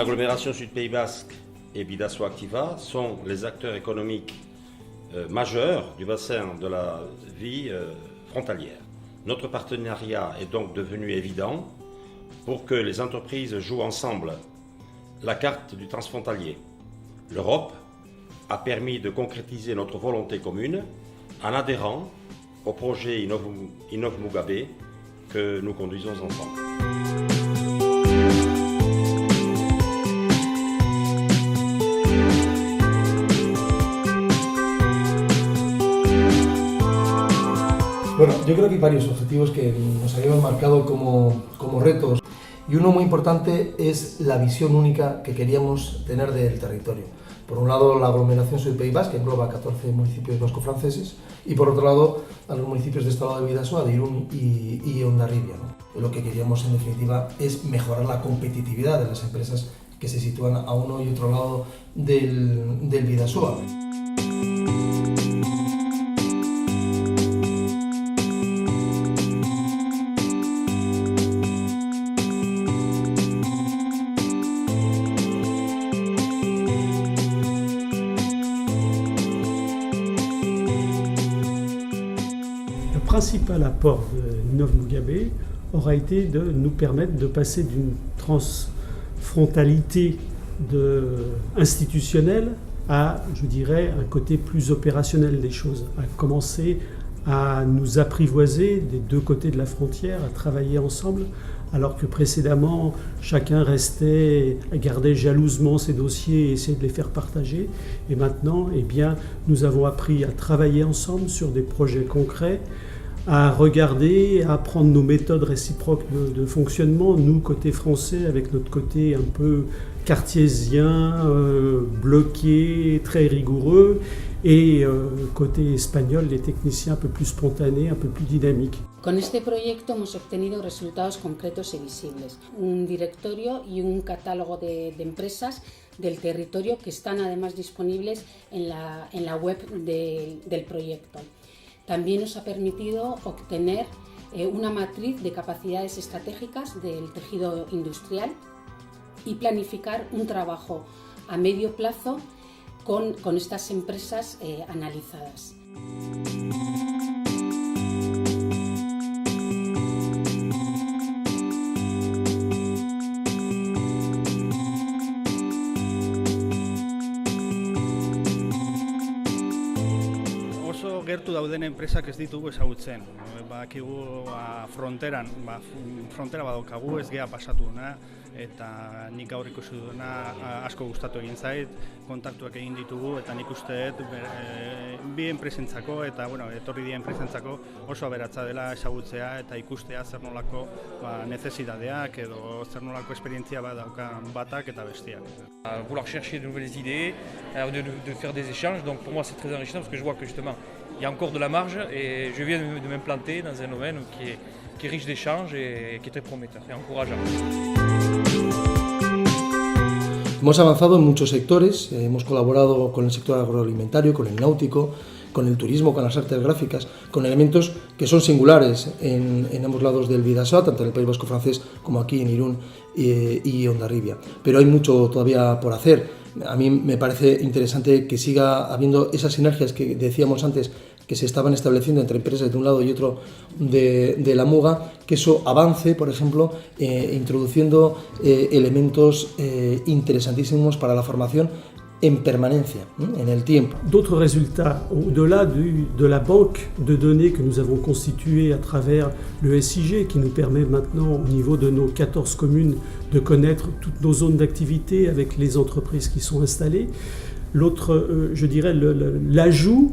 L'agglomération Sud Pays Basque et Bidasoa Activa sont les acteurs économiques majeurs du bassin de la vie frontalière. Notre partenariat est donc devenu évident pour que les entreprises jouent ensemble la carte du transfrontalier. L'Europe a permis de concrétiser notre volonté commune en adhérant au projet Innov Mugabe que nous conduisons ensemble. Bueno, yo creo que hay varios objetivos que nos habíamos marcado como retos y uno muy importante es la visión única que queríamos tener del territorio. Por un lado, la aglomeración Sud Pays Basque, que engloba 14 municipios vasco-franceses, y por otro lado, a los municipios de este lado de Bidasoa, de Irún y Hondarribia, ¿no? Lo que queríamos, en definitiva, es mejorar la competitividad de las empresas que se sitúan a uno y otro lado del Bidasoa. Le principal apport de Innov Mugabe aura été de nous permettre de passer d'une transfrontalité institutionnelle à, je dirais, un côté plus opérationnel des choses, à commencer à nous apprivoiser des deux côtés de la frontière, à travailler ensemble, alors que précédemment, chacun gardait jalousement ses dossiers et essayait de les faire partager. Et maintenant, eh bien, nous avons appris à travailler ensemble sur des projets concrets, à regarder, à apprendre nos méthodes réciproques de fonctionnement, nous, côté français, avec notre côté un peu cartésien, bloqué, très rigoureux, et côté espagnol, les techniciens un peu plus spontanés, un peu plus dynamiques. Con este proyecto hemos obtenido resultados concretos y visibles, un directorio y un catálogo de empresas del territorio que están además disponibles en la web del proyecto. También nos ha permitido obtener una matriz de capacidades estratégicas del tejido industrial y planificar un trabajo a medio plazo con estas empresas analizadas. Gertu dauden enpresak ez ditugu ezagutzen. Badakigu frontera badaukagu, ez gea pasatu duna, eta nik gaur ikusi duna asko gustatu egin zait, kontaktuak egin ditugu, eta nik uste bi enpresentzako eta etorri dira enpresentzako oso aberatsa dela ezagutzea eta ikustea zer nolako nezesitateak edo zer nolako esperientzia badaukan batak eta bestiak. Vouloir chercher de nouvelles idées, de faire des échanges, donc pour moi c'est très enrichissant parce que je vois que justement il y a encore de la marge et je viens de m'implanter dans un domaine qui est riche d'échanges et qui est très prometteur et encourageant. Hemos avanzado en muchos sectores, hemos colaborado con el sector agroalimentario, con el náutico, con el turismo, con las artes gráficas, con elementos que son singulares en ambos lados del Bidasoa, tanto en el País Vasco francés como aquí en Irún y Hondarribia. Pero hay mucho todavía por hacer. A mí me parece interesante que siga habiendo esas sinergias que decíamos antes que se estaban estableciendo entre empresas de un lado y otro de la Muga, que eso avance, por ejemplo, introduciendo elementos interesantísimos para la formación en permanencia, en el tiempo. D'autres résultats, au-delà de la banque de données que nous avons constituée à travers le SIG, qui nous permet maintenant, au niveau de nos 14 communes, de connaître toutes nos zones d'activité avec les entreprises qui sont installées. L'autre, je dirais, l'ajout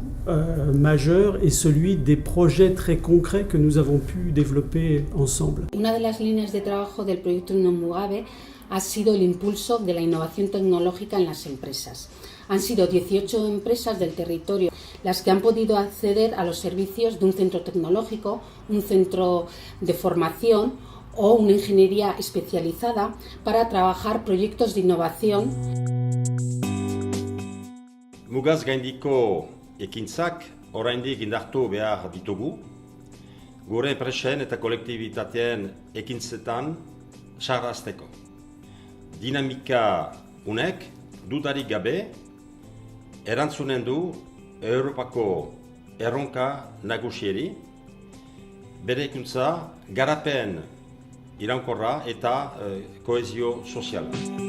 majeur est celui des projets très concrets que nous avons pu développer ensemble. Una de las líneas de trabajo del proyecto Innov Mugabe ha sido el impulso de la innovación tecnológica en las empresas. Han sido 18 empresas del territorio las que han podido acceder a los servicios de un centro tecnológico, un centro de formación o una ingeniería especializada para trabajar proyectos de innovación. Mugaz gaindiko ekintzak oraindik indartu behar ditugu, gure enpresen eta kolektibitateen ekintzetan sarrazteko. dinamika unek dudarik gabe erantzunen du Europako erronka nagusieri, berekuntza, garapen iraunkorra eta kohesio soziala.